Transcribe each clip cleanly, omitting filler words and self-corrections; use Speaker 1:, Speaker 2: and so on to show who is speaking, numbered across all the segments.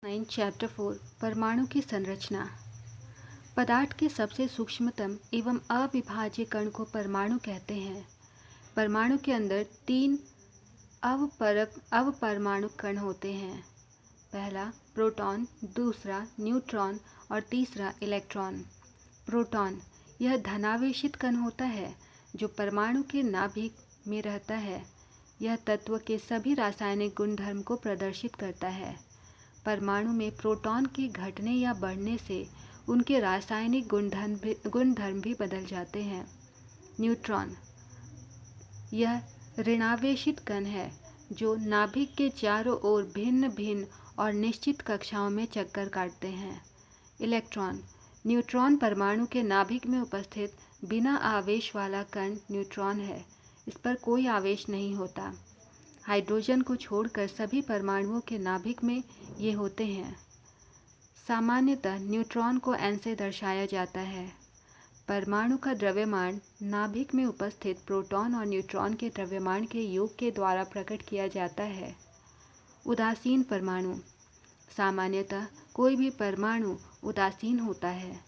Speaker 1: 9 chapter 4 परमाणु की संरचना। पदार्थ के सबसे सूक्ष्मतम एवं अविभाज्य कण को परमाणु कहते हैं। परमाणु के अंदर 3 अवपरमाणु कण होते हैं। पहला प्रोटॉन, दूसरा न्यूट्रॉन और तीसरा इलेक्ट्रॉन। प्रोटॉन यह धनावेशित कण होता है जो परमाणु के नाभिक में रहता है। यह तत्व के सभी रासायनिक गुणधर्म को प्रदर्शित करता है। परमाणु में प्रोटॉन के घटने या बढ़ने से उनके रासायनिक गुणधर्म भी बदल जाते हैं। न्यूट्रॉन यह ऋणावेशित कण है जो नाभिक के चारों ओर भिन्न भिन्न और निश्चित कक्षाओं में चक्कर काटते हैं। इलेक्ट्रॉन न्यूट्रॉन परमाणु के नाभिक में उपस्थित बिना आवेश वाला कण न्यूट्रॉन है। इस पर कोई आवेश नहीं होता। हाइड्रोजन को छोड़कर सभी परमाणुओं के नाभिक में ये होते हैं। सामान्यतः न्यूट्रॉन को n से दर्शाया जाता है। परमाणु का द्रव्यमान नाभिक में उपस्थित प्रोटॉन और न्यूट्रॉन के द्रव्यमान के योग के द्वारा प्रकट किया जाता है। उदासीन परमाणु सामान्यतः कोई भी परमाणु उदासीन होता है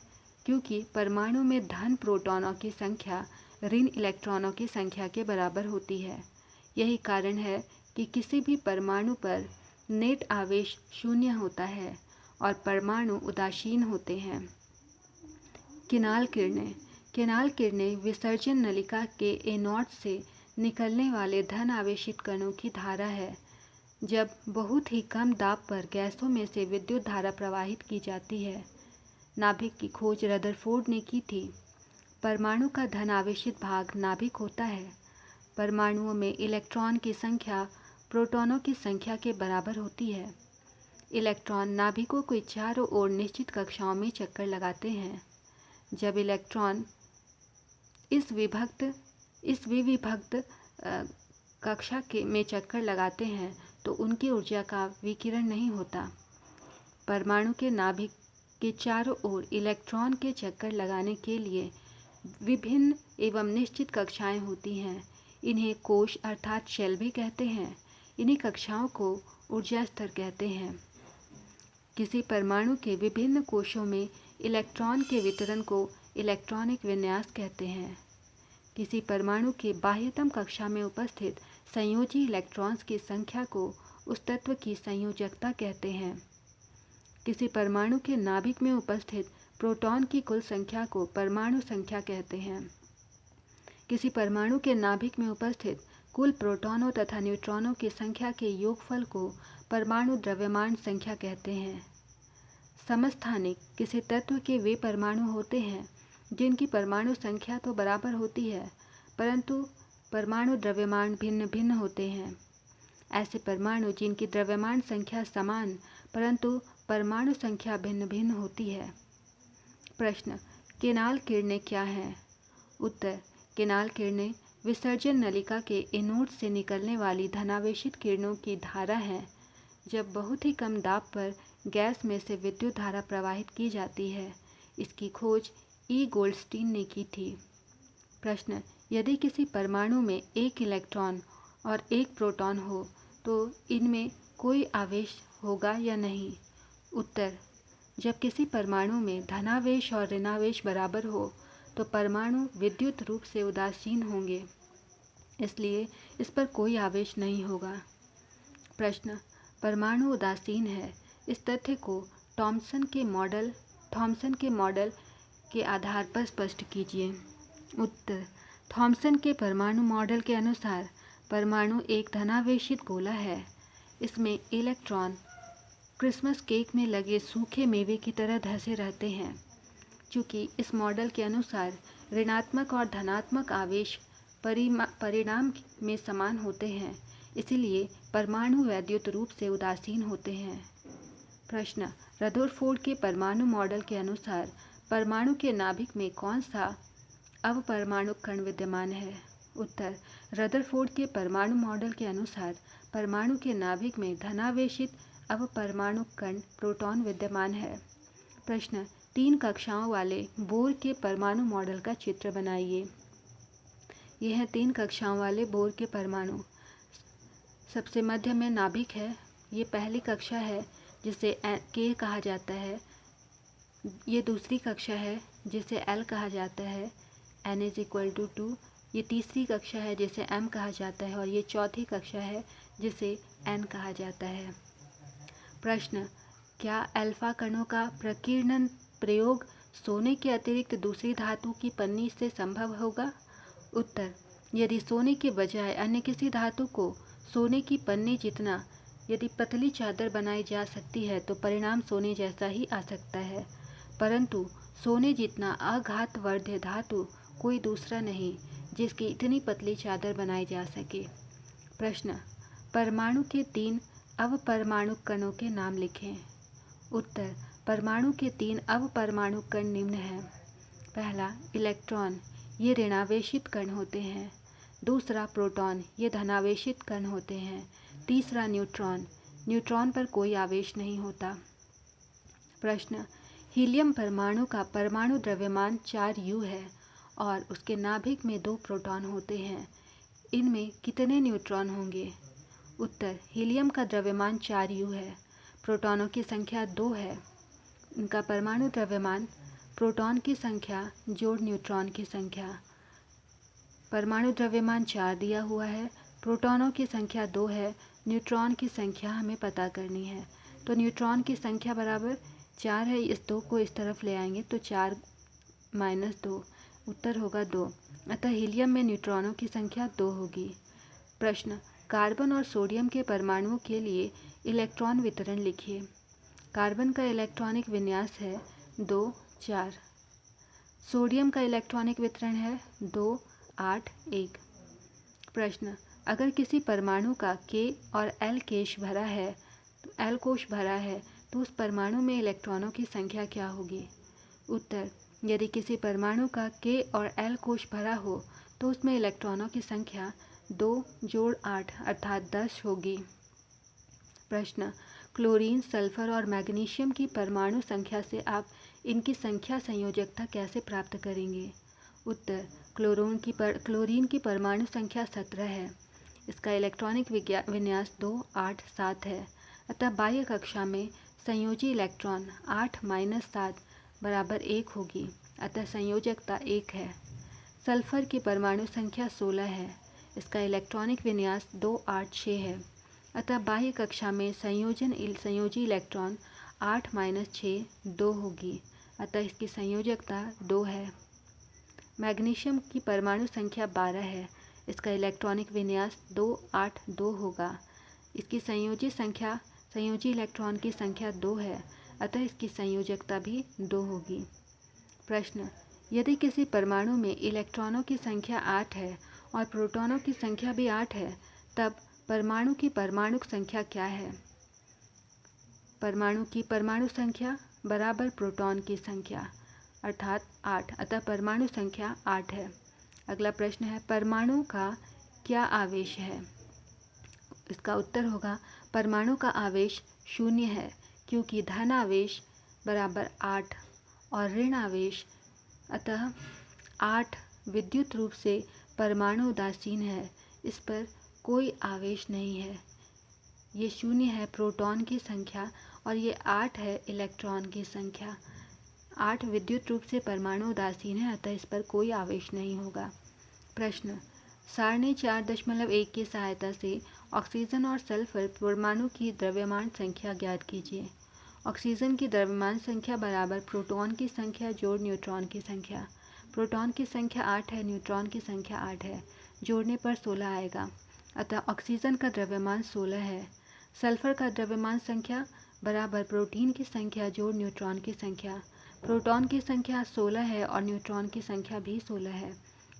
Speaker 1: क्योंकि परमाणु में धन प्रोटॉनों की संख्या ऋण इलेक्ट्रॉनों की संख्या के बराबर होती है। यही कारण है कि किसी भी परमाणु पर नेट आवेश शून्य होता है और परमाणु उदासीन होते हैं। किनाल किरणें विसर्जन नलिका के एनोड से निकलने वाले धन आवेशित कणों की धारा है। जब बहुत ही कम दाब पर गैसों में से विद्युत धारा प्रवाहित की जाती है। नाभिक की खोज रदरफोर्ड ने की थी। परमाणु का धन आवेशित भाग नाभिक होता है। परमाणुओं में इलेक्ट्रॉन की संख्या प्रोटॉनों की संख्या के बराबर होती है। इलेक्ट्रॉन नाभिकों के चारों ओर निश्चित कक्षाओं में चक्कर लगाते हैं। जब इलेक्ट्रॉन इस विविभक्त कक्षा में चक्कर लगाते हैं तो उनकी ऊर्जा का विकिरण नहीं होता। परमाणु के नाभिक के चारों ओर इलेक्ट्रॉन के चक्कर लगाने के लिए विभिन्न एवं निश्चित कक्षाएं होती हैं। इन्हें कोश अर्थात शेल भी कहते हैं। इन्हीं कक्षाओं को ऊर्जा स्तर कहते हैं। किसी परमाणु के विभिन्न कोशों में इलेक्ट्रॉन के वितरण को इलेक्ट्रॉनिक विन्यास कहते हैं। किसी परमाणु के बाह्यतम कक्षा में उपस्थित संयोजी इलेक्ट्रॉन्स की संख्या को उस तत्व की संयोजकता कहते हैं। किसी परमाणु के नाभिक में उपस्थित प्रोटॉन की कुल संख्या को परमाणु संख्या कहते हैं। किसी परमाणु के नाभिक में उपस्थित कुल प्रोटॉनों तथा न्यूट्रॉनों की संख्या के योगफल को परमाणु द्रव्यमान संख्या कहते हैं। समस्थानिक किसी तत्व के वे परमाणु होते हैं जिनकी परमाणु संख्या तो बराबर होती है परंतु परमाणु द्रव्यमान भिन्न भिन्न होते हैं। ऐसे परमाणु जिनकी द्रव्यमान संख्या समान परंतु परमाणु संख्या भिन्न भिन्न होती है। प्रश्न किनाल किरणें क्या हैं? उत्तर किनाल किरणें विसर्जन नलिका के एनोड से निकलने वाली धनावेशित किरणों की धारा है। जब बहुत ही कम दाब पर गैस में से विद्युत धारा प्रवाहित की जाती है। इसकी खोज ई गोल्डस्टीन ने की थी। प्रश्न यदि किसी परमाणु में एक इलेक्ट्रॉन और एक प्रोटॉन हो तो इनमें कोई आवेश होगा या नहीं? उत्तर जब किसी परमाणु में धनावेश और ऋणावेश बराबर हो तो परमाणु विद्युत रूप से उदासीन होंगे, इसलिए इस पर कोई आवेश नहीं होगा। प्रश्न परमाणु उदासीन है, इस तथ्य को थॉमसन के मॉडल के आधार पर स्पष्ट कीजिए। उत्तर थॉमसन के परमाणु मॉडल के अनुसार परमाणु एक धनावेशित गोला है। इसमें इलेक्ट्रॉन क्रिसमस केक में लगे सूखे मेवे की तरह धंसे रहते हैं। चूँकि इस मॉडल के अनुसार ऋणात्मक और धनात्मक आवेश परिणाम में समान होते हैं, इसीलिए परमाणु वैद्युत रूप से उदासीन होते हैं। प्रश्न रदरफोर्ड के परमाणु मॉडल के अनुसार परमाणु के नाभिक में कौन सा अवपरमाणु कण विद्यमान है? उत्तर रदरफोर्ड के परमाणु मॉडल के अनुसार परमाणु के नाभिक में धनावेशित अवपरमाणु कण प्रोटॉन विद्यमान है। प्रश्न 3 कक्षाओं वाले बोर के परमाणु मॉडल का चित्र बनाइए। यह है 3 कक्षाओं वाले बोर के परमाणु। सबसे मध्य में नाभिक है, ये पहली कक्षा है। जिसे K कहा जाता है, ये दूसरी कक्षा है जिसे L कहा जाता है, N = 2। ये तीसरी कक्षा है जिसे M कहा जाता है और ये चौथी कक्षा है जिसे N कहा जाता है। प्रश्न, क्या अल्फा कणों का प्रकीर्णन प्रयोग सोने के अतिरिक्त दूसरी धातु की पन्नी से संभव होगा? उत्तर, यदि सोने के बजाय अन्य किसी धातु को सोने की पन्नी जितना यदि पतली चादर बनाई जा सकती है तो परिणाम सोने जैसा ही आ सकता है, परंतु सोने जितना आघातवर्ध्य धातु कोई दूसरा नहीं जिसकी इतनी पतली चादर बनाई जा सके। प्रश्न, परमाणु के 3 अवपरमाणु कणों के नाम लिखें। उत्तर, परमाणु के 3 अवपरमाणु कण निम्न हैं। पहला, इलेक्ट्रॉन, ये ऋणावेशित कण होते हैं। दूसरा, प्रोटॉन, ये धनावेशित कण होते हैं। तीसरा, न्यूट्रॉन, न्यूट्रॉन पर कोई आवेश नहीं होता। प्रश्न, हीलियम परमाणु का परमाणु द्रव्यमान 4U है और उसके नाभिक में 2 प्रोटॉन होते हैं। इनमें कितने न्यूट्रॉन होंगे? उत्तर, हीलियम का द्रव्यमान 4U है, प्रोटॉनों की संख्या 2 है। इनका परमाणु द्रव्यमान प्रोटॉन की संख्या जोड़ न्यूट्रॉन की संख्या। परमाणु द्रव्यमान 4 दिया हुआ है, प्रोटॉनों की संख्या 2 है, न्यूट्रॉन की संख्या हमें पता करनी है। तो न्यूट्रॉन की संख्या बराबर 4 है, इस 2 को इस तरफ ले आएंगे तो 4 - 2, उत्तर होगा 2। अतः हीलियम में न्यूट्रॉनों की संख्या 2 होगी। प्रश्न, कार्बन और सोडियम के परमाणुओं के लिए इलेक्ट्रॉन वितरण लिखिए। कार्बन का इलेक्ट्रॉनिक विन्यास है 2 4। सोडियम का इलेक्ट्रॉनिक वितरण है 2 8 1। प्रश्न, अगर किसी परमाणु का K और L कोश भरा है तो उस परमाणु में इलेक्ट्रॉनों की संख्या क्या होगी? उत्तर, यदि किसी परमाणु का K और L कोश भरा हो तो उसमें इलेक्ट्रॉनों की संख्या 2 जोड़ 8 अर्थात 10 होगी। प्रश्न, क्लोरीन, सल्फर और मैग्नीशियम की परमाणु संख्या से आप इनकी संख्या संयोजकता कैसे प्राप्त करेंगे? उत्तर, क्लोरीन की परमाणु संख्या 17 है। इसका इलेक्ट्रॉनिक विन्यास 2 8 7 है। अतः बाह्य कक्षा में संयोजी इलेक्ट्रॉन 8 - 7 बराबर 1 होगी। अतः संयोजकता 1 है। सल्फर की परमाणु संख्या 16 है। इसका इलेक्ट्रॉनिक विन्यास 2 8 6 है। अतः बाह्य कक्षा में संयोजी इलेक्ट्रॉन 8 - 6 2 होगी। अतः इसकी संयोजकता 2 है। मैग्नीशियम की परमाणु संख्या 12 है। इसका इलेक्ट्रॉनिक विन्यास 2 8 2 होगा। इसकी संयोजी इलेक्ट्रॉन की संख्या 2 है। अतः इसकी संयोजकता भी 2 होगी। प्रश्न, यदि किसी परमाणु में इलेक्ट्रॉनों की संख्या 8 है और प्रोटॉनों की संख्या भी 8 है, तब परमाणु की परमाणुक संख्या क्या है? परमाणु की परमाणु संख्या बराबर प्रोटॉन की संख्या अर्थात 8। अतः परमाणु संख्या 8 है। अगला प्रश्न है, परमाणु का क्या आवेश है? इसका उत्तर होगा परमाणु का आवेश 0 है, क्योंकि धन आवेश बराबर 8 और ऋण आवेश, अतः 8 विद्युत रूप से परमाणु उदासीन है, इस पर कोई आवेश नहीं है। ये 0 है प्रोटॉन की संख्या और ये 8 है इलेक्ट्रॉन की संख्या। 8 विद्युत रूप से परमाणु उदासीन है, अतः इस पर कोई आवेश नहीं होगा। प्रश्न, सारणी 4.1 की सहायता से ऑक्सीजन और सल्फर परमाणु की द्रव्यमान संख्या ज्ञात कीजिए। ऑक्सीजन की द्रव्यमान संख्या बराबर प्रोटॉन की संख्या जोड़ न्यूट्रॉन की संख्या। प्रोटॉन की संख्या 8 है, न्यूट्रॉन की संख्या 8 है, जोड़ने पर 16 आएगा। अतः ऑक्सीजन का द्रव्यमान 16 है। सल्फर का द्रव्यमान संख्या बराबर प्रोटीन की संख्या जोड़ न्यूट्रॉन की संख्या। प्रोटॉन की संख्या 16 है और न्यूट्रॉन की संख्या भी 16 है,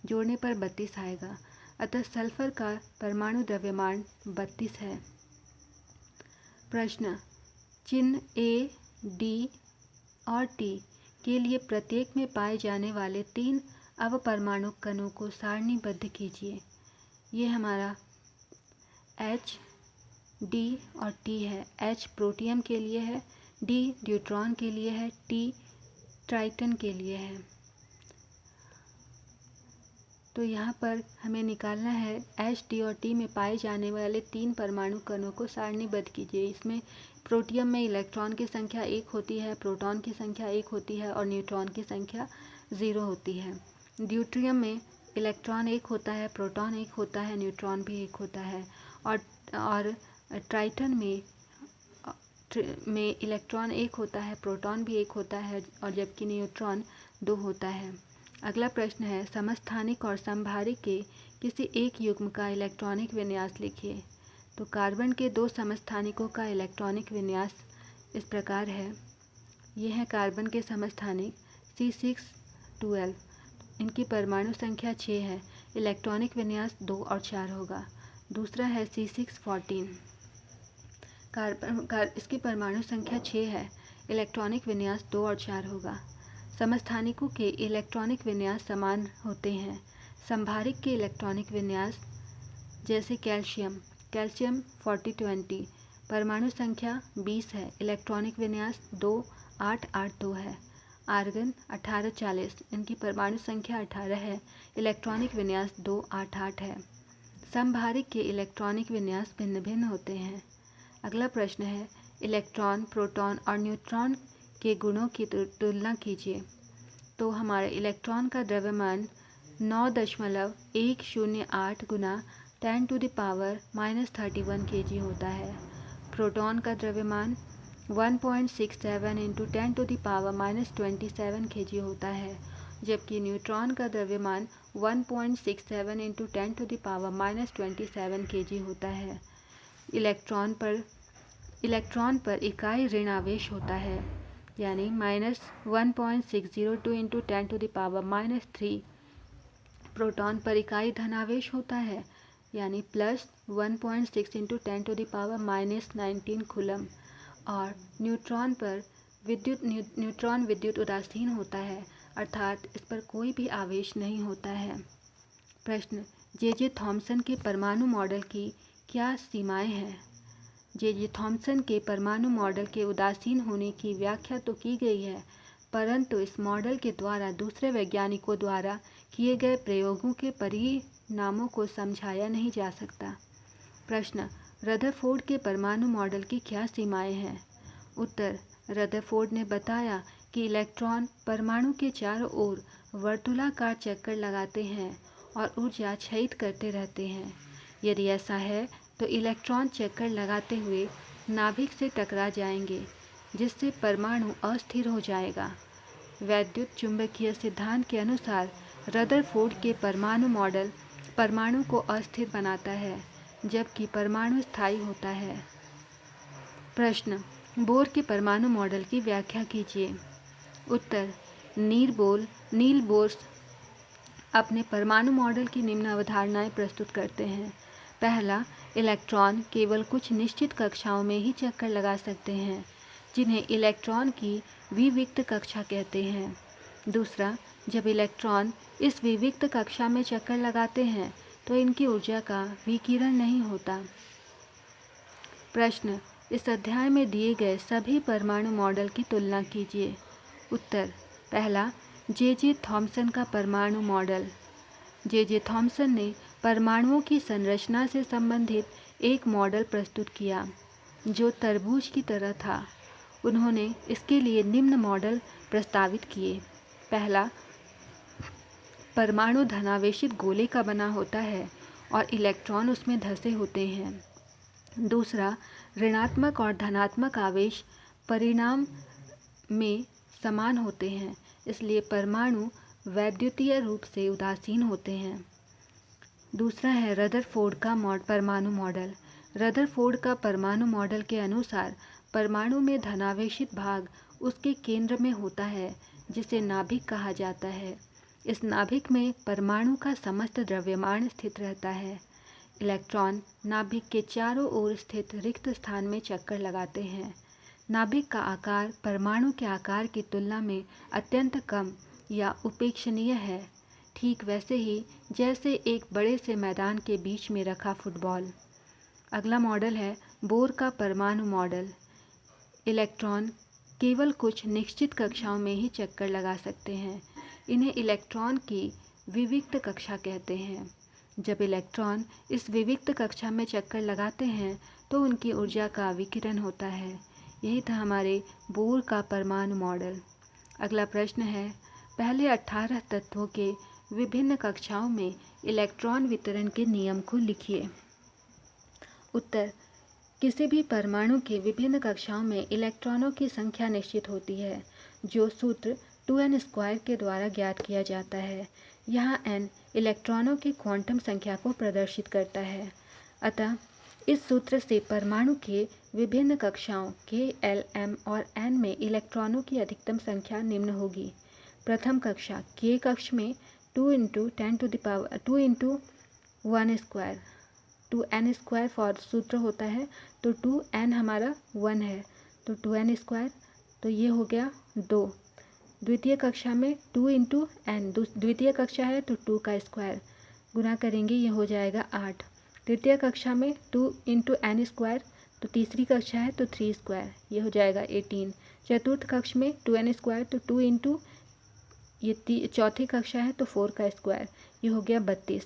Speaker 1: जोड़ने पर 32 आएगा। अतः सल्फर का परमाणु द्रव्यमान 32 है। प्रश्न, चिन्ह A, D और T के लिए प्रत्येक में पाए जाने वाले 3 अवपरमाणु कणों को सारणीबद्ध कीजिए। ये हमारा H, D और T है। H प्रोटियम के लिए है, D ड्यूट्रॉन के लिए है, T ट्राइटन के लिए है। तो यहाँ पर हमें निकालना है H, D और T में पाए जाने वाले 3 परमाणु कणों को सारणीबद्ध कीजिए। इसमें प्रोटियम में इलेक्ट्रॉन की संख्या 1 होती है, प्रोटॉन की संख्या 1 होती है और न्यूट्रॉन की संख्या 0 होती है। ड्यूटेरियम में इलेक्ट्रॉन 1 होता है, प्रोटॉन 1 होता है, न्यूट्रॉन भी 1 होता है। और ट्राइटन में इलेक्ट्रॉन 1 होता है, प्रोटॉन भी 1 होता है और जबकि न्यूट्रॉन 2 होता है। अगला प्रश्न है, समस्थानिक और समभारिक के किसी एक युग्म का इलेक्ट्रॉनिक विन्यास लिखिए। तो कार्बन के 2 समस्थानिकों का इलेक्ट्रॉनिक विन्यास इस प्रकार है। ये है कार्बन के समस्थानिक C612। इनकी परमाणु संख्या 6 है, इलेक्ट्रॉनिक विन्यास 2 और 4 होगा। दूसरा है C614। इसकी परमाणु संख्या 6 है, इलेक्ट्रॉनिक विन्यास 2 और 4 होगा। समस्थानिकों के इलेक्ट्रॉनिक विन्यास समान होते हैं। समभारिक के इलेक्ट्रॉनिक विन्यास जैसे कैल्शियम 4020, परमाणु संख्या 20 है, इलेक्ट्रॉनिक विन्यास 2882 है। आर्गन 1840, इनकी परमाणु संख्या 18 है, इलेक्ट्रॉनिक विन्यास 288 है। समभारिक के इलेक्ट्रॉनिक विन्यास भिन्न भिन्न होते हैं। अगला प्रश्न है, इलेक्ट्रॉन, प्रोटॉन और न्यूट्रॉन के गुणों की तुलना कीजिए। तो हमारे इलेक्ट्रॉन का द्रव्यमान 9.108 गुना 10⁻³ kg होता है। प्रोटॉन का द्रव्यमान 1.67 × 10⁻⁻27 kg होता है, जबकि न्यूट्रॉन का द्रव्यमान 1.67 × 10⁻⁻27 kg होता है। इलेक्ट्रॉन पर इकाई ऋण आवेश होता है, यानी -1.602 × 10⁻³ प्रोटॉन पर इकाई धनावेश होता है, यानी +1.6 × 10⁻⁻19 कूलम। और न्यूट्रॉन विद्युत उदासीन होता है, अर्थात इस पर कोई भी आवेश नहीं होता है। प्रश्न, जे थॉम्सन के परमाणु मॉडल की क्या सीमाएं हैं? जे थॉम्सन के परमाणु मॉडल के उदासीन होने की व्याख्या तो की गई है, परंतु इस मॉडल के द्वारा दूसरे वैज्ञानिकों द्वारा किए गए प्रयोगों के परिणामों को समझाया नहीं जा सकता। प्रश्न, रदरफोर्ड के परमाणु मॉडल की क्या सीमाएं हैं? उत्तर, रदरफोर्ड ने बताया कि इलेक्ट्रॉन परमाणु के चारों ओर वर्तुलाकार चक्कर लगाते हैं और ऊर्जा क्षयित करते रहते हैं। यदि ऐसा है तो इलेक्ट्रॉन चक्कर लगाते हुए नाभिक से टकरा जाएंगे, जिससे परमाणु अस्थिर हो जाएगा। वैद्युत चुंबकीय सिद्धांत के अनुसार रदरफोर्ड के परमाणु मॉडल परमाणु को अस्थिर बनाता है, जबकि परमाणु स्थायी होता है। प्रश्न, बोर के परमाणु मॉडल की व्याख्या कीजिए। उत्तर, नील बोर अपने परमाणु मॉडल की निम्न अवधारणाएं प्रस्तुत करते हैं। पहला, इलेक्ट्रॉन केवल कुछ निश्चित कक्षाओं में ही चक्कर लगा सकते हैं, जिन्हें इलेक्ट्रॉन की विविक्त कक्षा कहते हैं। दूसरा, जब इलेक्ट्रॉन इस विविक्त कक्षा में चक्कर लगाते हैं तो इनकी ऊर्जा का विकिरण नहीं होता। प्रश्न, इस अध्याय में दिए गए सभी परमाणु मॉडल की तुलना कीजिए। उत्तर, पहला, जे थॉम्सन का परमाणु मॉडल। जे थॉम्सन ने परमाणुओं की संरचना से संबंधित एक मॉडल प्रस्तुत किया जो तरबूज की तरह था। उन्होंने इसके लिए निम्न मॉडल प्रस्तावित किए। पहला, परमाणु धनावेशित गोले का बना होता है और इलेक्ट्रॉन उसमें धंसे होते हैं। दूसरा, ऋणात्मक और धनात्मक आवेश परिणाम में समान होते हैं, इसलिए परमाणु वैद्युतीय रूप से उदासीन होते हैं। दूसरा है रदरफोर्ड का परमाणु मॉडल। रदरफोर्ड का परमाणु मॉडल के अनुसार परमाणु में धनावेशित भाग उसके केंद्र में होता है, जिसे नाभिक कहा जाता है। इस नाभिक में परमाणु का समस्त द्रव्यमान स्थित रहता है। इलेक्ट्रॉन नाभिक के चारों ओर स्थित रिक्त स्थान में चक्कर लगाते हैं। नाभिक का आकार परमाणु के आकार की तुलना में अत्यंत कम या उपेक्षणीय है, ठीक वैसे ही जैसे एक बड़े से मैदान के बीच में रखा फुटबॉल। अगला मॉडल है बोर का परमाणु मॉडल। इलेक्ट्रॉन केवल कुछ निश्चित कक्षाओं में ही चक्कर लगा सकते हैं। इन्हें इलेक्ट्रॉन की विविक्त कक्षा कहते हैं। जब इलेक्ट्रॉन इस विविक्त कक्षा में चक्कर लगाते हैं तो उनकी ऊर्जा का विकिरण होता है। यही था हमारे बोर का परमाणु मॉडल। अगला प्रश्न है, पहले 18 तत्वों के विभिन्न कक्षाओं में इलेक्ट्रॉन वितरण के नियम को लिखिए। उत्तर, किसी भी परमाणु के विभिन्न कक्षाओं में इलेक्ट्रॉनों की संख्या निश्चित होती है, जो सूत्र 2n² के द्वारा ज्ञात किया जाता है। यहाँ n इलेक्ट्रॉनों की क्वांटम संख्या को प्रदर्शित करता है। अतः इस सूत्र से परमाणु के विभिन्न कक्षाओं k, l, m और n में इलेक्ट्रॉनों की अधिकतम संख्या निम्न होगी। प्रथम कक्षा k कक्ष में 2 × 1² फॉर सूत्र होता है, तो 2n हमारा 1 है, तो 2n², तो ये हो गया 2। द्वितीय कक्षा में 2 × n, द्वितीय कक्षा है तो 2 का स्क्वायर गुना करेंगे, ये हो जाएगा 8। तृतीय कक्षा में 2 × n², तो तीसरी कक्षा है तो 3², ये हो जाएगा 18। चतुर्थ कक्ष में 2n², तो 2 × ये चौथी कक्षा है तो 4 का स्क्वायर, ये हो गया 32।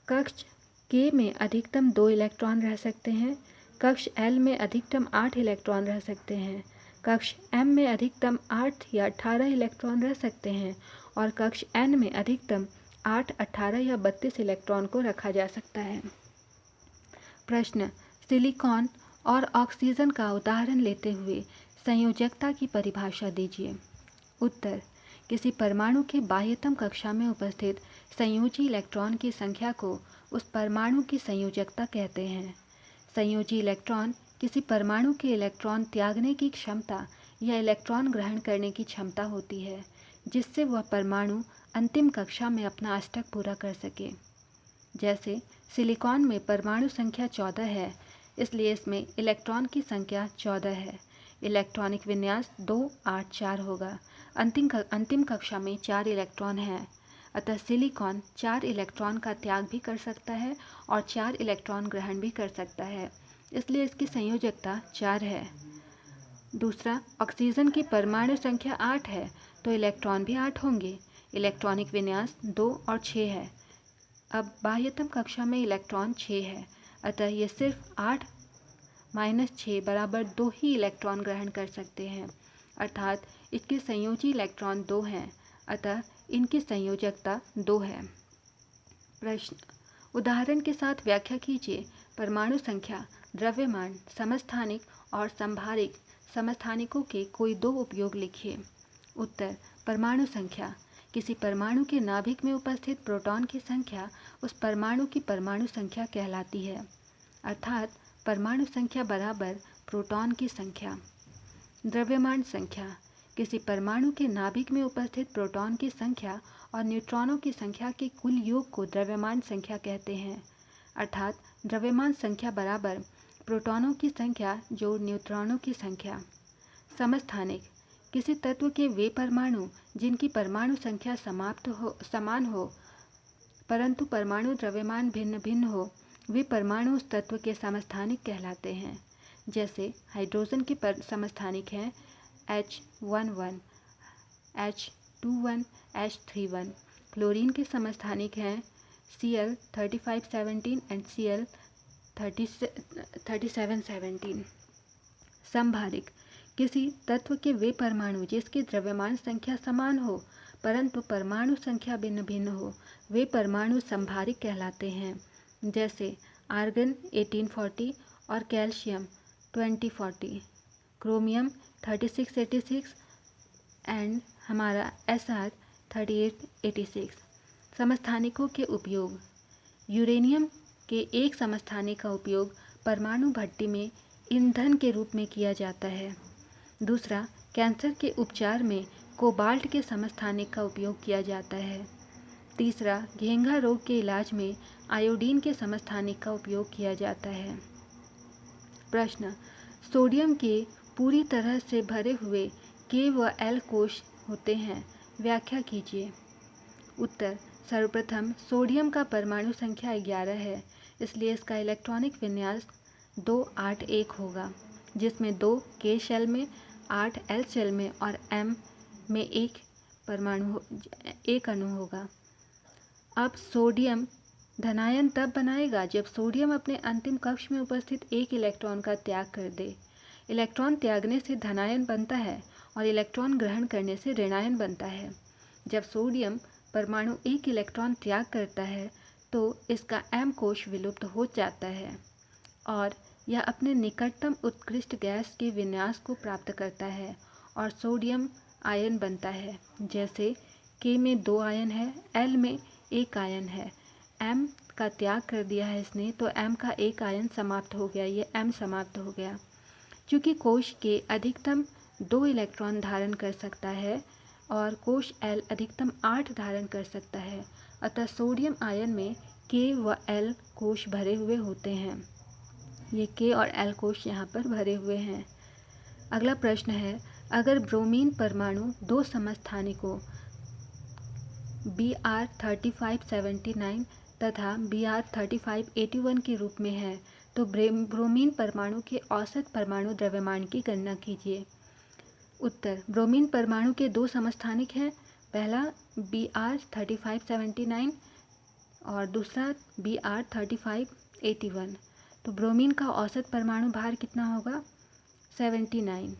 Speaker 1: कक्ष K में अधिकतम 2 इलेक्ट्रॉन रह सकते हैं। कक्ष L में अधिकतम 8 इलेक्ट्रॉन रह सकते हैं। कक्ष M में अधिकतम 8 या 18 इलेक्ट्रॉन रह सकते हैं और कक्ष N में अधिकतम 8, 18 या 32 इलेक्ट्रॉन को रखा जा सकता है। प्रश्न, सिलिकॉन और ऑक्सीजन का उदाहरण लेते हुए संयोजकता की परिभाषा दीजिए। उत्तर, किसी परमाणु के बाह्यतम कक्षा में उपस्थित संयोजी इलेक्ट्रॉन की संख्या को उस परमाणु की संयोजकता कहते हैं। संयोजी इलेक्ट्रॉन किसी परमाणु के इलेक्ट्रॉन त्यागने की क्षमता या इलेक्ट्रॉन ग्रहण करने की क्षमता होती है, जिससे वह परमाणु अंतिम कक्षा में अपना अष्टक पूरा कर सके। जैसे सिलिकॉन में परमाणु संख्या 14 है, इसलिए इसमें इलेक्ट्रॉन की संख्या 14 है। इलेक्ट्रॉनिक विन्यास 2, 8, 4 होगा। अंतिम कक्षा में 4 इलेक्ट्रॉन हैं, अतः सिलिकॉन 4 इलेक्ट्रॉन का त्याग भी कर सकता है और 4 इलेक्ट्रॉन ग्रहण भी कर सकता है, इसलिए इसकी संयोजकता 4 है। दूसरा, ऑक्सीजन की परमाणु संख्या 8 है, तो इलेक्ट्रॉन भी 8 होंगे। इलेक्ट्रॉनिक विन्यास 2 और 6 है। अब बाह्यतम कक्षा में इलेक्ट्रॉन 6 है, अतः ये सिर्फ 8 - 6 बराबर 2 ही इलेक्ट्रॉन ग्रहण कर सकते हैं, अर्थात इसके संयोजी इलेक्ट्रॉन 2 हैं, अतः इनकी संयोजकता 2 है। प्रश्न, उदाहरण के साथ व्याख्या कीजिए। परमाणु संख्या, द्रव्यमान, समस्थानिक और संभारिक समस्थानिकों के कोई 2 उपयोग लिखिए। उत्तर, परमाणु संख्या, किसी परमाणु के नाभिक में उपस्थित प्रोटॉन की संख्या उस परमाणु की परमाणु संख्या कहलाती है, अर्थात परमाणु संख्या बराबर प्रोटॉन की संख्या। द्रव्यमान संख्या, किसी परमाणु के नाभिक में उपस्थित प्रोटॉन की संख्या और न्यूट्रॉनों की संख्या के कुल योग को द्रव्यमान संख्या कहते हैं, अर्थात द्रव्यमान संख्या बराबर प्रोटॉनों की संख्या जोड़ न्यूट्रॉनों की संख्या। समस्थानिक, किसी तत्व के वे परमाणु जिनकी परमाणु संख्या समान हो परंतु परमाणु द्रव्यमान भिन्न भिन्न हो, वे परमाणु उस तत्व के समस्थानिक कहलाते हैं। जैसे हाइड्रोजन के समस्थानिक हैं H11, H21, H31। क्लोरीन के समस्थानिक हैं Cl3517 and Cl3717। संभारिक, किसी तत्व के वे परमाणु जिसकी द्रव्यमान संख्या समान हो परंतु परमाणु संख्या भिन्न भिन्न हो, वे परमाणु संभारिक कहलाते हैं। जैसे आर्गन 1840 और कैल्शियम 2040, क्रोमियम 3686 एंड हमारा Sr 3886। समस्थानिकों के उपयोग, यूरेनियम के एक समस्थानिक का उपयोग परमाणु भट्टी में ईंधन के रूप में किया जाता है। दूसरा, कैंसर के उपचार में कोबाल्ट के समस्थानिक का उपयोग किया जाता है। तीसरा, घेंघा रोग के इलाज में आयोडीन के समस्थानिक का उपयोग किया जाता है। प्रश्न, सोडियम के पूरी तरह से भरे हुए K व L कोश होते हैं, व्याख्या कीजिए। उत्तर, सर्वप्रथम सोडियम का परमाणु संख्या 11 है, इसलिए इसका इलेक्ट्रॉनिक विन्यास 281 होगा, जिसमें 2 K शेल में, 8 L शेल में और M में एक अणु होगा। अब सोडियम धनायन तब बनाएगा जब सोडियम अपने अंतिम कक्ष में उपस्थित एक इलेक्ट्रॉन का त्याग कर दे। इलेक्ट्रॉन त्यागने से धनायन बनता है और इलेक्ट्रॉन ग्रहण करने से ऋणायन बनता है। जब सोडियम परमाणु एक इलेक्ट्रॉन त्याग करता है तो इसका M कोश विलुप्त हो जाता है और यह अपने निकटतम उत्कृष्ट गैस के विन्यास को प्राप्त करता है और सोडियम आयन बनता है। जैसे K में 2 आयन है, L में 1 आयन है। M का त्याग कर दिया है इसने, तो M का 1 आयन समाप्त हो गया, ये M समाप्त हो गया। चूँकि कोश K अधिकतम 2 इलेक्ट्रॉन धारण कर सकता है और कोश L अधिकतम 8 धारण कर सकता है, अतः सोडियम आयन में K व L कोश भरे हुए होते हैं। ये K और L कोश यहाँ पर भरे हुए हैं। अगला प्रश्न है, अगर ब्रोमीन परमाणु 2 समस्थानिकों Br3579 तथा Br3581 के रूप में है तो ब्रोमीन परमाणु के औसत परमाणु द्रव्यमान की गणना कीजिए। उत्तर, ब्रोमीन परमाणु के 2 समस्थानिक हैं, पहला Br3579 और दूसरा Br3581। तो ब्रोमीन का औसत परमाणु भार कितना होगा? 79।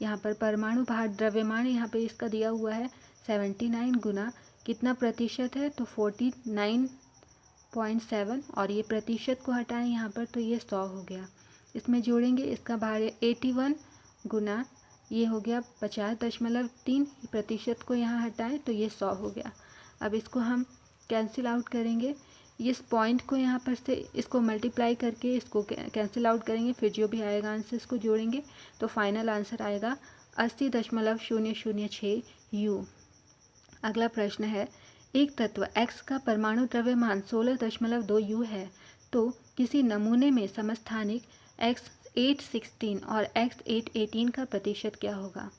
Speaker 1: यहाँ पर परमाणु भार द्रव्यमान यहाँ पे इसका दिया हुआ है 79 गुना कितना प्रतिशत है, तो 49.7 और ये प्रतिशत को हटाएं यहाँ पर तो ये 100 हो गया। इसमें जोड़ेंगे, इसका भार है 81 गुना ये हो गया 50.3, प्रतिशत को यहाँ हटाएं तो ये 100 हो गया। अब इसको हम कैंसिल आउट करेंगे, इस पॉइंट को यहाँ पर से इसको मल्टीप्लाई करके इसको कैंसिल आउट करेंगे, फिर जो भी आएगा आंसर इसको जोड़ेंगे तो फाइनल आंसर आएगा 80.006 U। अगला प्रश्न है, एक तत्व X का परमाणु द्रव्यमान 16.2 U है तो किसी नमूने में समस्थानिक X816 और X818 का प्रतिशत क्या होगा?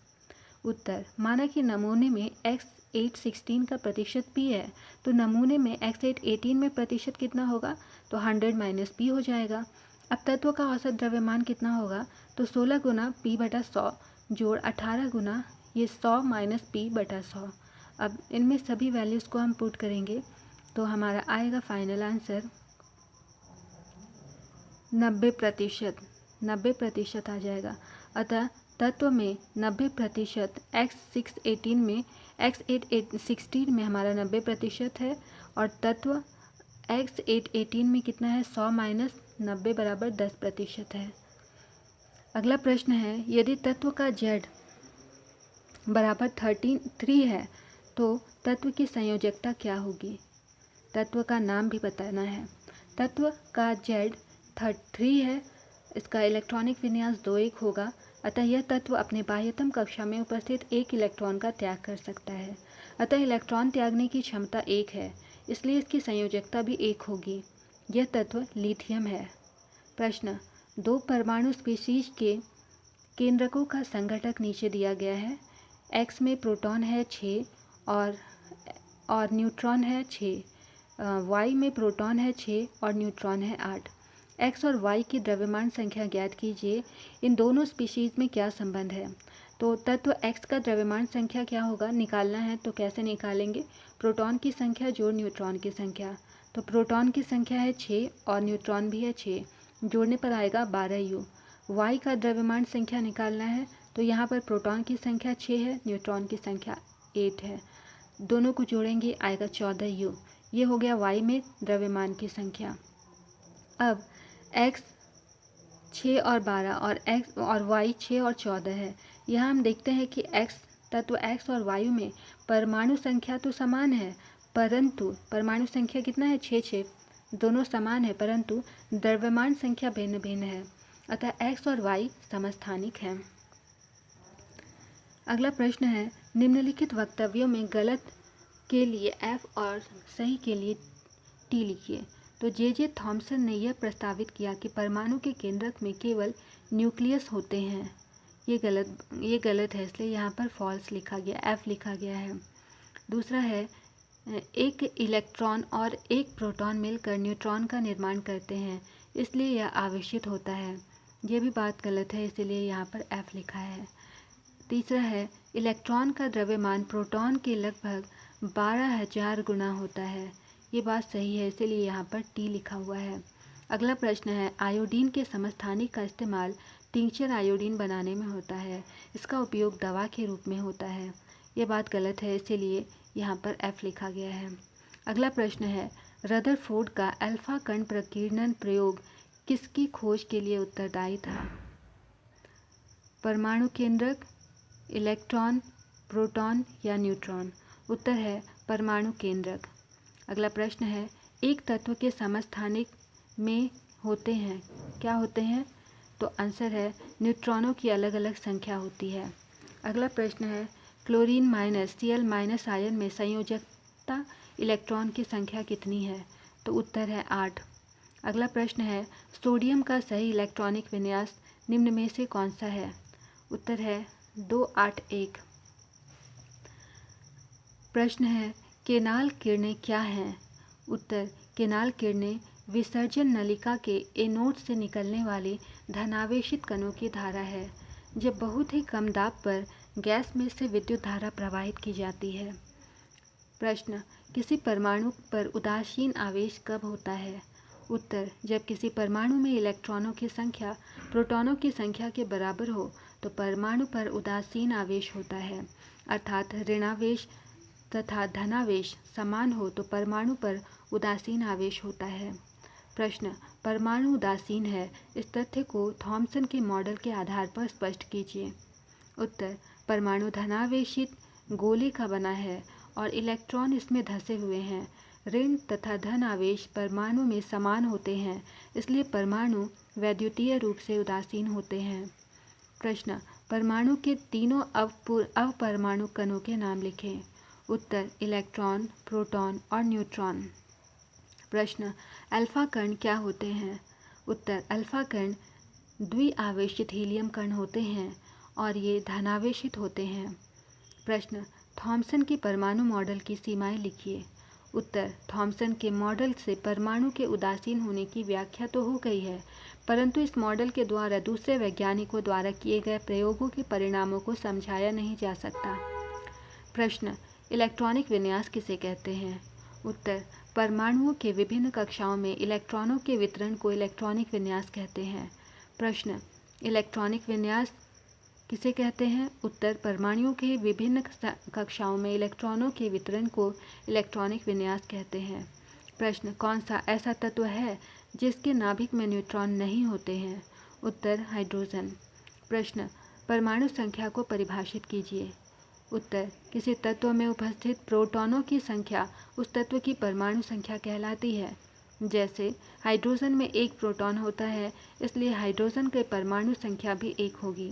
Speaker 1: उत्तर, माना कि नमूने में X816 का प्रतिशत P है तो नमूने में X818 में प्रतिशत कितना होगा? तो 100 - P हो जाएगा। अब तत्व का औसत द्रव्यमान कितना होगा? तो 16 गुना P/100 जोड़ 18 गुना ये 100 - P/100। अब इनमें सभी वैल्यूज़ को हम पुट करेंगे तो हमारा आएगा फाइनल आंसर 90% आ जाएगा। अतः तत्व में 90% X816 में हमारा 90% है और तत्व X818 में कितना है? 100 - 90 बराबर 10% है। अगला प्रश्न है, यदि तत्व का Z बराबर 3 है तो तत्व की संयोजकता क्या होगी? तत्व का नाम भी बताना है। तत्व का Z 3 है, इसका इलेक्ट्रॉनिक विन्यास 2-1 होगा, अतः यह तत्व अपने बाह्यतम कक्षा में उपस्थित 1 इलेक्ट्रॉन का त्याग कर सकता है। अतः इलेक्ट्रॉन त्यागने की क्षमता 1 है, इसलिए इसकी संयोजकता भी 1 होगी। यह तत्व लिथियम है। प्रश्न, 2 परमाणु स्पीशीज के केंद्रकों का संघटक नीचे दिया गया है। X में प्रोटॉन है 6 और न्यूट्रॉन है 6, Y में प्रोटॉन है 6 और न्यूट्रॉन है 8। X और Y की द्रव्यमान संख्या ज्ञात कीजिए। इन दोनों स्पीशीज़ में क्या संबंध है? तो तत्व X का द्रव्यमान संख्या क्या होगा निकालना है, तो कैसे निकालेंगे? प्रोटॉन की संख्या जोड़ न्यूट्रॉन की संख्या, तो प्रोटॉन की संख्या है 6 और न्यूट्रॉन भी है 6, जोड़ने पर आएगा 12 U। Y का द्रव्यमान संख्या निकालना है तो यहाँ पर प्रोटॉन की संख्या 6 है, न्यूट्रॉन की संख्या 8 है, दोनों को जोड़ेंगे आएगा 14 U। ये हो गया Y में द्रव्यमान की संख्या। अब X 6 और 12 और Y 6 और 14 है। यहाँ हम देखते हैं कि तत्व X और वायु में परमाणु संख्या तो समान है, परंतु परमाणु संख्या कितना है? 6 दोनों समान है, परंतु द्रव्यमान संख्या भिन्न भिन्न है, अतः X और Y समस्थानिक हैं। अगला प्रश्न है, निम्नलिखित वक्तव्यों में गलत के लिए F और सही के लिए T लिखिए। तो J. थॉमसन ने यह प्रस्तावित किया कि परमाणु के केंद्रक में केवल न्यूक्लियस होते हैं। ये गलत है, इसलिए यहाँ पर फॉल्स लिखा गया, F लिखा गया है। दूसरा है, एक इलेक्ट्रॉन और एक प्रोटॉन मिलकर न्यूट्रॉन का निर्माण करते हैं, इसलिए यह आवेशित होता है। ये भी बात गलत है, इसलिए यहाँ पर F लिखा है। तीसरा है, इलेक्ट्रॉन का द्रव्यमान प्रोटॉन के लगभग 12,000 गुना होता है। ये बात सही है, इसीलिए यहाँ पर T लिखा हुआ है। अगला प्रश्न है, आयोडीन के समस्थानिक का इस्तेमाल टिंचर आयोडीन बनाने में होता है। इसका उपयोग दवा के रूप में होता है। ये बात गलत है, इसीलिए यहाँ पर F लिखा गया है। अगला प्रश्न है, रदरफोर्ड का अल्फा कण प्रकीर्णन प्रयोग किसकी खोज के लिए उत्तरदायी था? परमाणु केंद्रक, इलेक्ट्रॉन, प्रोटॉन या न्यूट्रॉन? उत्तर है परमाणु केंद्रक। अगला प्रश्न है, एक तत्व के समस्थानिक में होते हैं, क्या होते हैं? तो आंसर है न्यूट्रॉनों की अलग अलग संख्या होती है। अगला प्रश्न है, क्लोरीन माइनस Cl- आयन में संयोजकता इलेक्ट्रॉन की संख्या कितनी है? तो उत्तर है 8। अगला प्रश्न है, सोडियम का सही इलेक्ट्रॉनिक विन्यास निम्न में से कौन सा है? उत्तर है 281। प्रश्न है, केनाल किरणें क्या हैं? उत्तर, केनाल किरणें विसर्जन नलिका के एनोड से निकलने वाली धनावेशित कणों की धारा है, जब बहुत ही कम दाब पर गैस में से विद्युत धारा प्रवाहित की जाती है। प्रश्न, किसी परमाणु पर उदासीन आवेश कब होता है? उत्तर, जब किसी परमाणु में इलेक्ट्रॉनों की संख्या प्रोटॉनों की संख्या के बराबर हो तो परमाणु पर उदासीन आवेश होता है, अर्थात ऋणावेश तथा धनावेश समान हो तो परमाणु पर उदासीन आवेश होता है। प्रश्न, परमाणु उदासीन है, इस तथ्य को थॉमसन के मॉडल के आधार पर स्पष्ट कीजिए। उत्तर, परमाणु धनावेशित गोले का बना है और इलेक्ट्रॉन इसमें धंसे हुए हैं। ऋण तथा धन आवेश परमाणु में समान होते हैं, इसलिए परमाणु वैद्युतीय रूप से उदासीन होते हैं। प्रश्न, परमाणु के तीनों अवपरमाणु कणों के नाम लिखें। उत्तर, इलेक्ट्रॉन, प्रोटॉन और न्यूट्रॉन। प्रश्न, अल्फा कण क्या होते हैं? उत्तर, अल्फा कण द्विआवेशित हीलियम कण होते हैं और ये धनावेशित होते हैं। प्रश्न, थॉमसन के परमाणु मॉडल की सीमाएं लिखिए। उत्तर, थॉमसन के मॉडल से परमाणु के उदासीन होने की व्याख्या तो हो गई है, परंतु इस मॉडल के द्वारा दूसरे वैज्ञानिकों द्वारा किए गए प्रयोगों के परिणामों को समझाया नहीं जा सकता। प्रश्न, इलेक्ट्रॉनिक विन्यास किसे कहते हैं? उत्तर, परमाणुओं के विभिन्न कक्षाओं में इलेक्ट्रॉनों के वितरण को इलेक्ट्रॉनिक विन्यास कहते हैं। प्रश्न, इलेक्ट्रॉनिक विन्यास किसे कहते हैं? उत्तर, परमाणुओं के विभिन्न कक्षाओं में इलेक्ट्रॉनों के वितरण को इलेक्ट्रॉनिक विन्यास कहते हैं। प्रश्न, कौन सा ऐसा तत्व है जिसके नाभिक में न्यूट्रॉन नहीं होते हैं? उत्तर, हाइड्रोजन। प्रश्न, परमाणु संख्या को परिभाषित कीजिए। उत्तर, किसी तत्व में उपस्थित प्रोटॉनों की संख्या उस तत्व की परमाणु संख्या कहलाती है। जैसे हाइड्रोजन में 1 प्रोटॉन होता है, इसलिए हाइड्रोजन की परमाणु संख्या भी 1 होगी।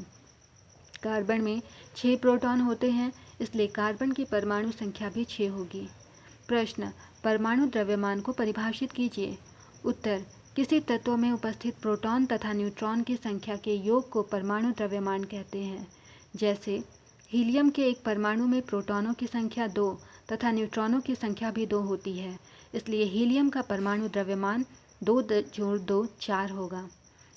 Speaker 1: कार्बन में 6 प्रोटॉन होते हैं, इसलिए कार्बन की परमाणु संख्या भी 6 होगी। प्रश्न, परमाणु द्रव्यमान को परिभाषित कीजिए। उत्तर, किसी तत्व में उपस्थित प्रोटॉन तथा न्यूट्रॉन की संख्या के योग को परमाणु द्रव्यमान कहते हैं। जैसे हीलियम के एक परमाणु में प्रोटॉनों की संख्या 2 तथा न्यूट्रॉनों की संख्या भी 2 होती है, इसलिए हीलियम का परमाणु द्रव्यमान 2 जोड़ 2 4 होगा।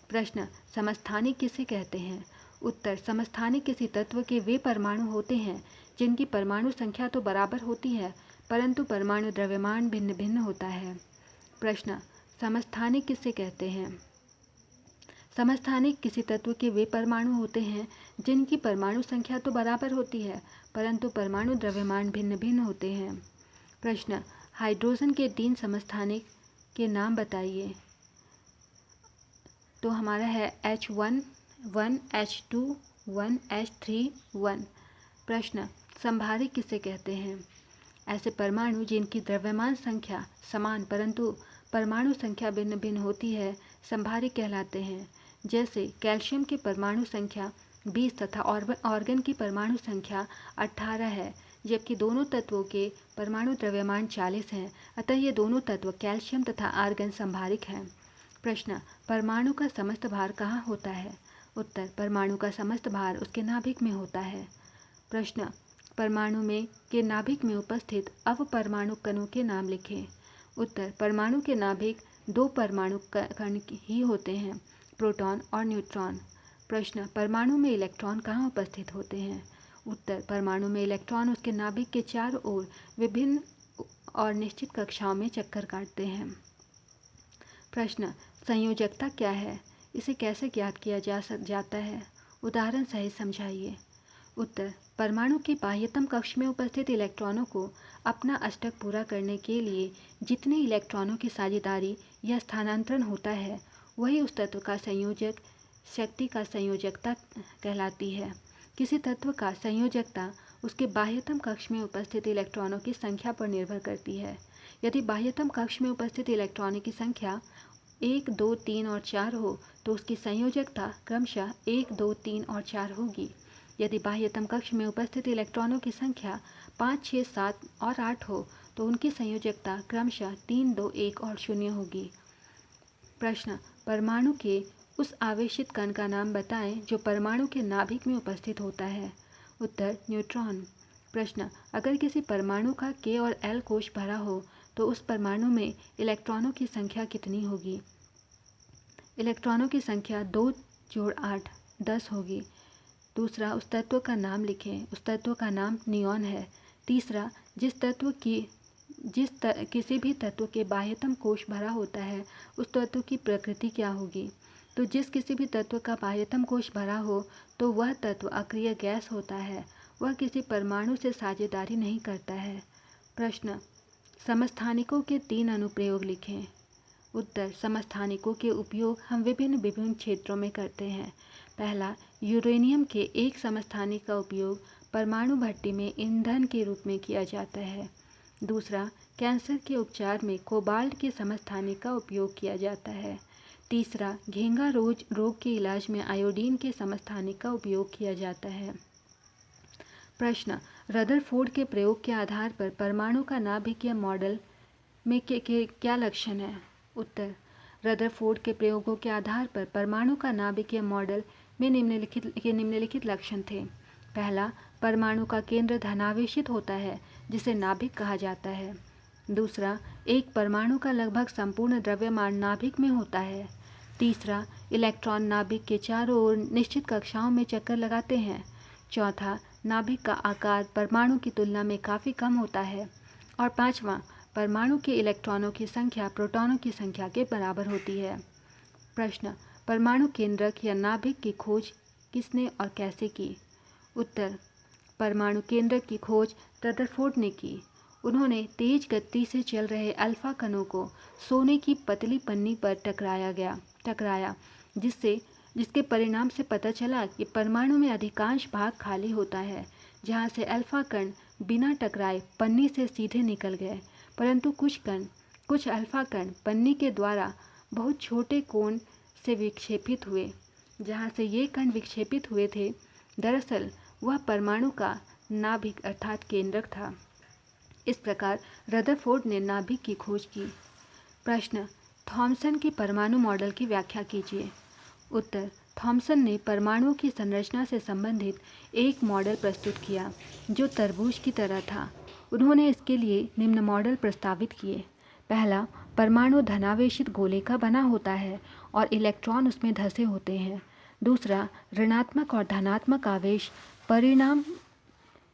Speaker 1: प्रश्न, समस्थानिक किसे कहते हैं? उत्तर, समस्थानिक किसी तत्व के वे परमाणु होते हैं जिनकी परमाणु संख्या तो बराबर होती है, परंतु परमाणु द्रव्यमान भिन्न भिन्न होता है। प्रश्न, समस्थानिक किसे कहते हैं? समस्थानिक किसी तत्व के वे परमाणु होते हैं जिनकी परमाणु संख्या तो बराबर होती है, परंतु परमाणु द्रव्यमान भिन्न भिन्न होते हैं। प्रश्न, हाइड्रोजन के 3 समस्थानिक के नाम बताइए। तो हमारा है H1 1, H2 1, H3 1। प्रश्न, संभारिक किसे कहते हैं? ऐसे परमाणु जिनकी द्रव्यमान संख्या समान परंतु परमाणु संख्या भिन्न भिन्न होती है संभारिक कहलाते हैं। जैसे कैल्शियम की परमाणु संख्या 20 तथा ऑर्गन की परमाणु संख्या 18 है, जबकि दोनों तत्वों के परमाणु द्रव्यमान 40 हैं, अतः ये दोनों तत्व कैल्शियम तथा आर्गन संभारिक हैं। प्रश्न, परमाणु का समस्त भार कहाँ होता है? उत्तर, परमाणु का समस्त भार उसके नाभिक में होता है। प्रश्न, परमाणु में के नाभिक में उपस्थित अवपरमाणु कणों के नाम लिखें। उत्तर, परमाणु के नाभिक 2 परमाणु कण ही होते हैं, प्रोटॉन और न्यूट्रॉन। प्रश्न, परमाणु में इलेक्ट्रॉन कहाँ उपस्थित होते हैं? उत्तर, परमाणु में इलेक्ट्रॉन उसके नाभिक के चारों ओर विभिन्न और निश्चित कक्षाओं में चक्कर काटते हैं। प्रश्न, संयोजकता क्या है? इसे कैसे ज्ञात किया जाता है? उदाहरण सहित समझाइए। उत्तर, परमाणु के बाह्यतम कक्ष में उपस्थित इलेक्ट्रॉनों को अपना अष्टक पूरा करने के लिए जितने इलेक्ट्रॉनों की साझेदारी या स्थानांतरण होता है, वही उस तत्व का संयोजक शक्ति का संयोजकता कहलाती है। किसी तत्व का संयोजकता उसके बाह्यतम कक्ष में उपस्थित इलेक्ट्रॉनों की संख्या पर निर्भर करती है। यदि बाह्यतम कक्ष में उपस्थित इलेक्ट्रॉनों की संख्या 1, 2, 3 और 4 हो तो उसकी संयोजकता क्रमशः 1, 2, 3 और 4 होगी। यदि बाह्यतम कक्ष में उपस्थित इलेक्ट्रॉनों की संख्या 5, 6, 7 और 8 हो तो उनकी संयोजकता क्रमशः 3, 2, 1 और 0 होगी। प्रश्न, परमाणु के उस आवेशित कण का नाम बताएं जो परमाणु के नाभिक में उपस्थित होता है। उत्तर, न्यूट्रॉन। प्रश्न, अगर किसी परमाणु का K और L कोश भरा हो तो उस परमाणु में इलेक्ट्रॉनों की संख्या कितनी होगी? इलेक्ट्रॉनों की संख्या 2 जोड़ 8 10 होगी। दूसरा, उस तत्व का नाम लिखें। उस तत्व का नाम नियॉन है। तीसरा, किसी भी तत्व के बाह्यतम कोश भरा होता है उस तत्व की प्रकृति क्या होगी? तो जिस किसी भी तत्व का बाह्यतम कोश भरा हो तो वह तत्व अक्रिय गैस होता है। वह किसी परमाणु से साझेदारी नहीं करता है। प्रश्न, समस्थानिकों के 3 अनुप्रयोग लिखें। उत्तर, समस्थानिकों के उपयोग हम विभिन्न क्षेत्रों में करते हैं। पहला, यूरेनियम के एक समस्थानिक का उपयोग परमाणु भट्टी में ईंधन के रूप में किया जाता है। दूसरा, कैंसर के उपचार में कोबाल्ट के समस्थानिक का उपयोग किया जाता है। तीसरा, घेंघा रोग के इलाज में आयोडीन के समस्थानिक का उपयोग किया जाता है। प्रश्न, रदरफोर्ड के प्रयोग के आधार पर परमाणु का नाभिकीय मॉडल में क्या लक्षण है? उत्तर, रदरफोर्ड के प्रयोगों के आधार पर परमाणु का नाभिकीय मॉडल में निम्नलिखित लक्षण थे। पहला, परमाणु का केंद्र धनावेशित होता है जिसे नाभिक कहा जाता है। दूसरा, एक परमाणु का लगभग संपूर्ण द्रव्यमान नाभिक में होता है। तीसरा, इलेक्ट्रॉन नाभिक के चारों ओर निश्चित कक्षाओं में चक्कर लगाते हैं। चौथा, नाभिक का आकार परमाणु की तुलना में काफ़ी कम होता है। और पांचवा, परमाणु के इलेक्ट्रॉनों की संख्या प्रोटॉनों की संख्या के बराबर होती है। प्रश्न, परमाणु केंद्रक या नाभिक की खोज किसने और कैसे की? उत्तर, परमाणु केंद्रक की खोज रदरफोर्ड ने की। उन्होंने तेज गति से चल रहे अल्फा कणों को सोने की पतली पन्नी पर टकराया जिसके परिणाम से पता चला कि परमाणु में अधिकांश भाग खाली होता है, जहाँ से अल्फा कण बिना टकराए पन्नी से सीधे निकल गए, परंतु कुछ अल्फा कण पन्नी के द्वारा बहुत छोटे कोण से विक्षेपित हुए। जहाँ से ये कण विक्षेपित हुए थे, दरअसल वह परमाणु का नाभिक अर्थात केंद्रक था। इस प्रकार रदरफोर्ड ने नाभिक की खोज की। प्रश्न, थॉमसन के परमाणु मॉडल की व्याख्या कीजिए। उत्तर, थॉमसन ने परमाणुओं की संरचना से संबंधित एक मॉडल प्रस्तुत किया जो तरबूज की तरह था। उन्होंने इसके लिए निम्न मॉडल प्रस्तावित किए। पहला, परमाणु धनावेशित गोले का बना होता है और इलेक्ट्रॉन उसमें धंसे होते हैं। दूसरा, ऋणात्मक और धनात्मक आवेश परिणाम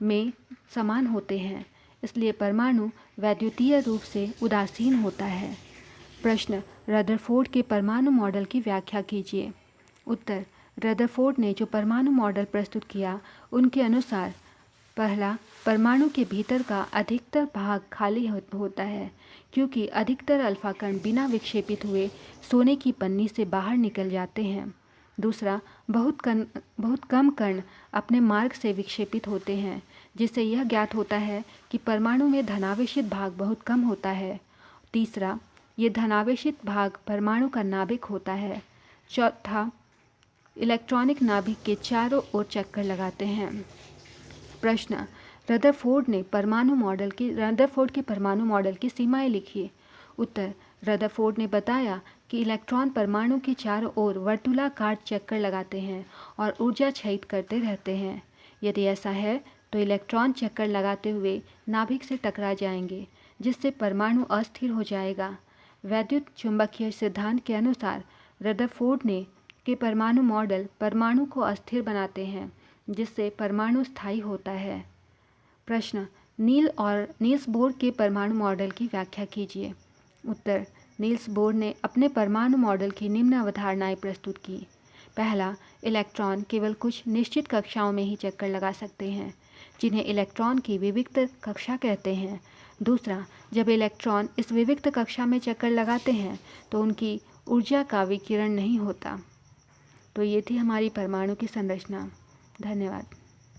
Speaker 1: में समान होते हैं, इसलिए परमाणु वैद्युतीय रूप से उदासीन होता है। प्रश्न, रदरफोर्ड के परमाणु मॉडल की व्याख्या कीजिए। उत्तर, रदरफोर्ड ने जो परमाणु मॉडल प्रस्तुत किया उनके अनुसार पहला, परमाणु के भीतर का अधिकतर भाग खाली होता है क्योंकि अधिकतर अल्फा कण बिना विक्षेपित हुए सोने की पन्नी से बाहर निकल जाते हैं। दूसरा, बहुत कम कण अपने मार्ग से विक्षेपित होते हैं, जिससे यह ज्ञात होता है कि परमाणु में धनावेशित भाग बहुत कम होता है। तीसरा, ये धनावेशित भाग परमाणु का नाभिक होता है। चौथा, इलेक्ट्रॉनिक नाभिक के चारों ओर चक्कर लगाते हैं। प्रश्न, रदरफोर्ड के परमाणु मॉडल की सीमाएं लिखिए। उत्तर, रदरफोर्ड ने बताया कि इलेक्ट्रॉन परमाणु के चारों ओर वर्तुलाकार चक्कर लगाते हैं और ऊर्जा क्षयित करते रहते हैं। यदि ऐसा है तो इलेक्ट्रॉन चक्कर लगाते हुए नाभिक से टकरा जाएंगे, जिससे परमाणु अस्थिर हो जाएगा। वैद्युत चुंबकीय सिद्धांत के अनुसार रदरफोर्ड के परमाणु मॉडल परमाणु को अस्थिर बनाते हैं, जिससे परमाणु स्थायी होता है। प्रश्न, नील्स बोर के परमाणु मॉडल की व्याख्या कीजिए। उत्तर, नील्स बोर ने अपने परमाणु मॉडल की निम्न अवधारणाएं प्रस्तुत की। पहला, इलेक्ट्रॉन केवल कुछ निश्चित कक्षाओं में ही चक्कर लगा सकते हैं, जिन्हें इलेक्ट्रॉन की विविक्त कक्षा कहते हैं। दूसरा, जब इलेक्ट्रॉन इस विविक्त कक्षा में चक्कर लगाते हैं तो उनकी ऊर्जा का विकिरण नहीं होता। तो ये थी हमारी परमाणु की संरचना। धन्यवाद।